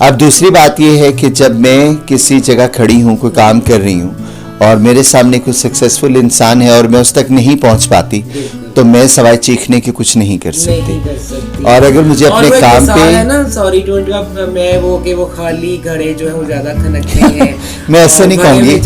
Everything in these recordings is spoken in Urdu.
اب دوسری بات یہ ہے کہ جب میں کسی جگہ کھڑی ہوں کوئی کام کر رہی ہوں اور میرے سامنے کوئی سکسیسفل انسان ہے اور میں اس تک نہیں پہنچ پاتی تو میں سوائے چیخنے کے کچھ نہیں کر سکتی. اور اگر مجھے اپنے کام پہ میں وہ خالی گھڑے جو ہے وہ زیادہ کھنکتے ہیں میں ایسا نہیں کہوں گی,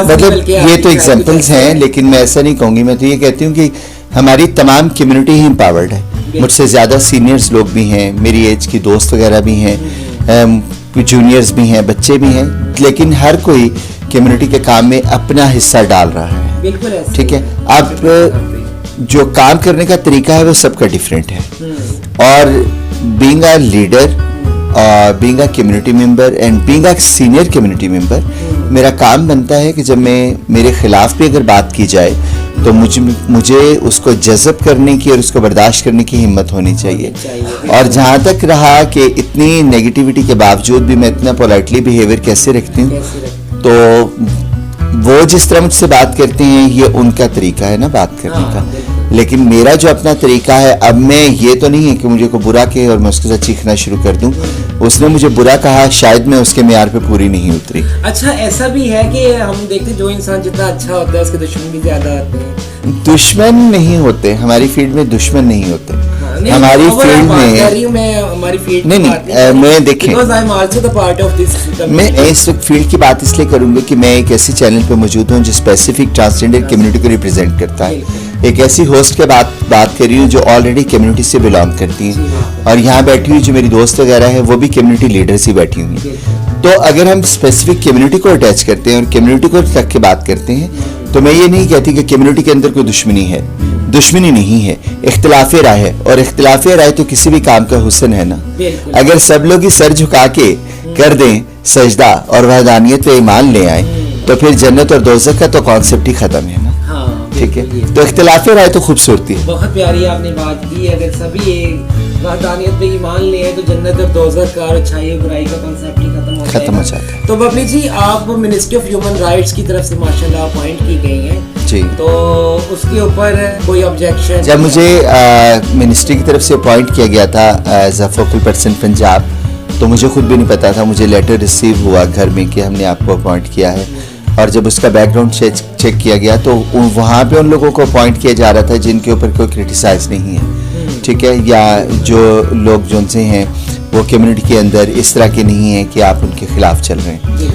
مطلب یہ تو ایگزامپلس ہیں, لیکن میں ایسا نہیں کہوں گی. میں تو یہ کہتی ہوں کہ ہماری تمام کمیونٹی ہی امپاورڈ ہے. مجھ سے زیادہ سینئرز لوگ بھی ہیں, میری ایج کی دوست وغیرہ بھی ہیں, جونیئرز بھی ہیں, بچے بھی ہیں, لیکن ہر کوئی کمیونٹی کے کام میں اپنا حصہ ڈال رہا ہے. ٹھیک ہے, اب جو کام کرنے کا طریقہ ہے وہ سب کا ڈیفرنٹ ہے. اور being a leader, being a community member and being a senior community member, میرا کام بنتا ہے کہ جب میرے خلاف بھی اگر بات کی جائے تو مجھے اس کو جذب کرنے کی اور اس کو برداشت کرنے کی ہمت ہونی چاہیے. اور جہاں تک رہا کہ اتنی نیگیٹیوٹی کے باوجود بھی میں اتنا پولائٹلی بیہیویئر کیسے رکھتی ہوں, تو وہ جس طرح مجھ سے بات کرتے ہیں یہ ان کا طریقہ ہے نا بات کرنے کا, لیکن میرا جو اپنا طریقہ ہے, اب میں یہ تو نہیں ہے کہ مجھے کوئی برا کہے اور میں اس کے ساتھ چیخنا شروع کر دوں. اس نے مجھے برا کہا, شاید میں اس کے معیار پہ پوری نہیں اتری. اچھا ایسا بھی ہے کہ ہم دیکھتے ہیں جو انسان جتنا اچھا ہوتا ہے اس کے دشمن بھی زیادہ ہوتے ہیں. دشمن نہیں ہوتے, ہماری فیلڈ میں دشمن نہیں ہوتے. ہماری فیلڈ میں نہیں, میں دیکھیں میں اس وقت فیلڈ کی بات اس لیے کروں گا کہ میں ایک ایسی چینل پہ موجود ہوں جو اسپیسیفک ٹرانسجینڈر کمیونٹی کو ریپرزینٹ کرتا ہے. ایک ایسی ہوسٹ کے بات کر رہی ہوں جو آلریڈی کمیونٹی سے بلانگ کرتی ہیں, اور یہاں بیٹھی ہوئی جو میری دوست وغیرہ ہے وہ بھی کمیونٹی لیڈرز ہی بیٹھی ہوئی ہیں. تو اگر ہم اسپیسیفک کمیونٹی کو اٹیچ کرتے ہیں اور کمیونٹی کو رکھ کے بات کرتے ہیں تو میں یہ نہیں کہتی کہ کمیونٹی کے اندر کوئی دشمنی ہے. دشمنی نہیں ہے, اختلاف رائے ہے, اور اختلاف رائے تو کسی بھی کام کا حسن ہے نا. اگر سب لوگ ہی سر جھکا کے کر دیں سجدہ اور وحدانیت پہ ایمان لے آئیں تو پھر جنت اور دوزخ کا تو کانسیپٹ ہی ختم ہے نا. ٹھیک ہے, تو اختلاف رائے تو خوبصورتی ہے. بہت پیاری آپ نے بات کی. اگر سبھی وحدانیت پہ ایمان لے آئے تو جنت اور دوزخ کا اور اچھائی اور برائی کا کانسیپٹ ہی ختم ہو جاتا ہے. تو ببلی جی آپ منسٹری آف ہیومن رائٹس کی طرف سے ماشاءاللہ اپوائنٹ کی گئی ہیں جی, تو اس کے اوپر کوئی آبجیکشن؟ جب مجھے منسٹری کی طرف سے اپوائنٹ کیا گیا تھا as a focal person Punjab, تو مجھے خود بھی نہیں پتا تھا. مجھے لیٹر ریسیو ہوا گھر میں کہ ہم نے آپ کو اپوائنٹ کیا ہے, اور جب اس کا بیک گراؤنڈ چیک کیا گیا تو وہاں پہ ان لوگوں کو اپوائنٹ کیا جا رہا تھا جن کے اوپر کوئی کرٹیسائز نہیں ہے. ٹھیک ہے, یا جو لوگ جو سے ہیں وہ کمیونٹی کے اندر اس طرح کے نہیں ہیں کہ آپ ان کے خلاف چل رہے ہیں.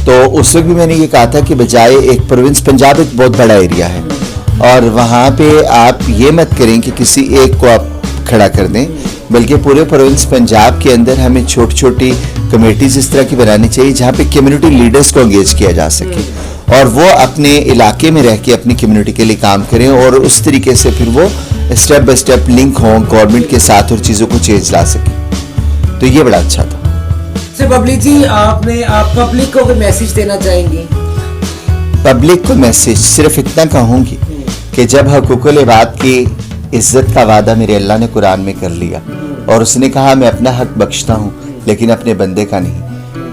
تو اس وقت بھی میں نے یہ کہا تھا کہ بجائے ایک پروونس, پنجاب ایک بہت بڑا ایریا ہے اور وہاں پہ آپ یہ مت کریں کہ کسی ایک کو آپ کھڑا کر دیں, بلکہ پورے پروونس پنجاب کے اندر ہمیں چھوٹی چھوٹی کمیٹیز اس طرح کی بنانی چاہیے جہاں پہ کمیونٹی لیڈرز کو انگیج کیا جا سکے اور وہ اپنے علاقے میں رہ کے اپنی کمیونٹی کے لیے کام کریں, اور اس طریقے سے پھر وہ اسٹیپ بائی اسٹیپ لنک ہوں گورنمنٹ کے ساتھ اور چیزوں کو چینج لا سکیں. تو یہ بڑا اچھا تھا. ببلی جی آپ پبلک کو کوئی میسج دینا چاہیں گی؟ پبلک کو میسج صرف اتنا کہوں گی کہ جب حقوق العباد کی عزت کا وعدہ میرے اللہ نے قرآن میں کر لیا اور اس نے کہا میں اپنا حق بخشتا ہوں لیکن اپنے بندے کا نہیں,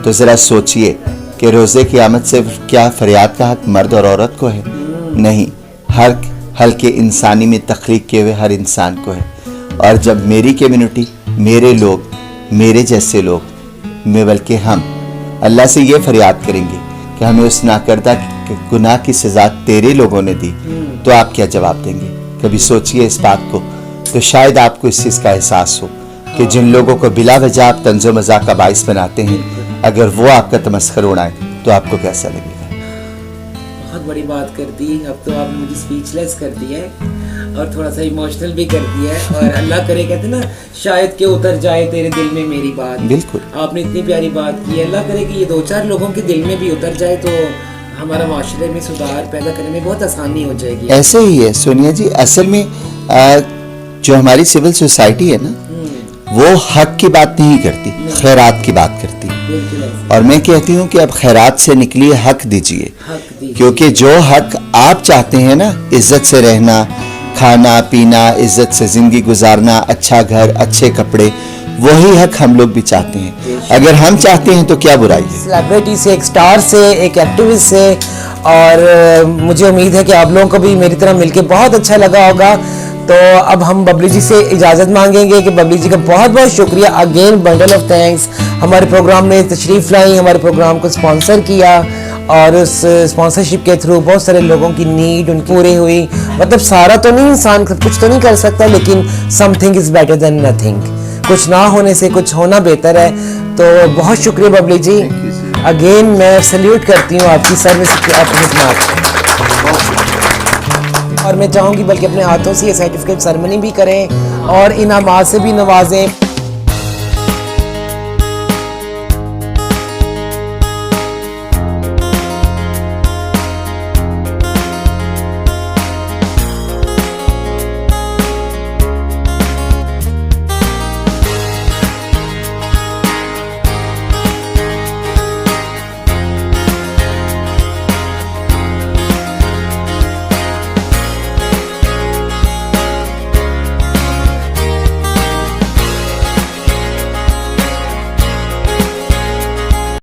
تو ذرا سوچئے کہ روزے قیامت سے کیا فریاد کا حق مرد اور عورت کو ہے؟ نہیں, ہر حلقے انسانی میں تخلیق کیے ہوئے ہر انسان کو ہے. اور جب میری کمیونٹی, میرے لوگ, میرے جیسے لوگ, میں بلکہ ہم اللہ سے یہ فریاد کریں گے کہ ہمیں اس ناکردہ گناہ کی سزا تیرے لوگوں نے دی, تو آپ کیا جواب دیں گے؟ کبھی سوچئے اس بات کو, تو شاید آپ کو اس چیز کا احساس ہو کہ جن لوگوں کو بلا وجہ آپ طنز و مذاق کا باعث بناتے ہیں, اگر وہ آپ کا تمسخر اڑائیں تو آپ کو کیسا لگے گا. بہت بڑی بات کر دی, اب تو آپ نے مجھے اسپیچ لیس کر دیا ہے اور تھوڑا سا ایموشنل بھی کر دیا ہے, اور اللہ کرے کہتے نا شاید کہ اتر جائے تیرے دل میں میری بات. بالکل آپ نے اتنی پیاری بات کی ہے, اللہ کرے کہ یہ 2-4 لوگوں کے دل میں بھی اتر جائے تو ہمارا معاشرے میں سدھار پیدا کرنے میں بہت آسانی ہو جائے گی. ایسے ہی ہے سونیا جی, اصل میں جو ہماری سول سوسائٹی ہے نا وہ حق کی بات نہیں کرتی, خیرات کی بات کرتی, اور میں کہتی ہوں کہ اب خیرات سے نکلیے, حق دیجئے, کیونکہ جو حق آپ چاہتے ہیں نا, عزت سے رہنا, کھانا پینا, عزت سے زندگی گزارنا, اچھا گھر, اچھے کپڑے, وہی حق ہم لوگ بھی چاہتے ہیں. اگر ہم چاہتے ہیں تو کیا برائی ہے؟ سیلیبریٹی سے, ایک سٹار سے, ایک ایکٹیوسٹ سے, اور مجھے امید ہے کہ آپ لوگوں کو بھی میری طرح مل کے بہت اچھا لگا ہوگا. تو اب ہم ببلی جی سے اجازت مانگیں گے کہ ببلی جی کا بہت بہت شکریہ اگین، بنڈل آف تھینکس، ہمارے پروگرام میں تشریف لائیں، ہمارے پروگرام کو اسپانسر کیا، اور اس اسپانسرشپ کے تھرو بہت سارے لوگوں کی نیڈ ان کی پوری ہوئی. مطلب سارا تو نہیں، انسان کچھ تو نہیں کر سکتا، لیکن some thing is better than nothing. کچھ نہ ہونے سے کچھ ہونا بہتر ہے. تو بہت شکریہ ببلی جی، اگین میں سیلیوٹ کرتی ہوں آپ کی سروس کی، آپ کی خدمات. اور میں چاہوں گی بلکہ اپنے ہاتھوں سے یہ سرٹیفکیٹ سرمنی بھی کریں اور انعامات سے بھی نوازیں.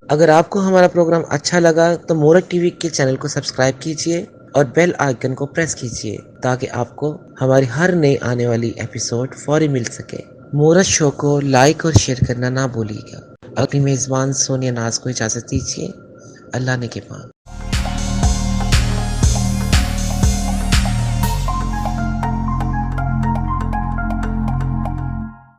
اگر آپ کو ہمارا پروگرام اچھا لگا تو مورت ٹی وی کے چینل کو سبسکرائب کیجئے اور بیل آئیکن کو پریس کیجئے تاکہ آپ کو ہماری ہر نئی آنے والی ایپیسوڈ فوری مل سکے. مورت شو کو لائک اور شیئر کرنا نہ بھولیے گا. اپنی میزبان سونیا ناز کو اجازت دیجیے. اللہ نے کے پاس.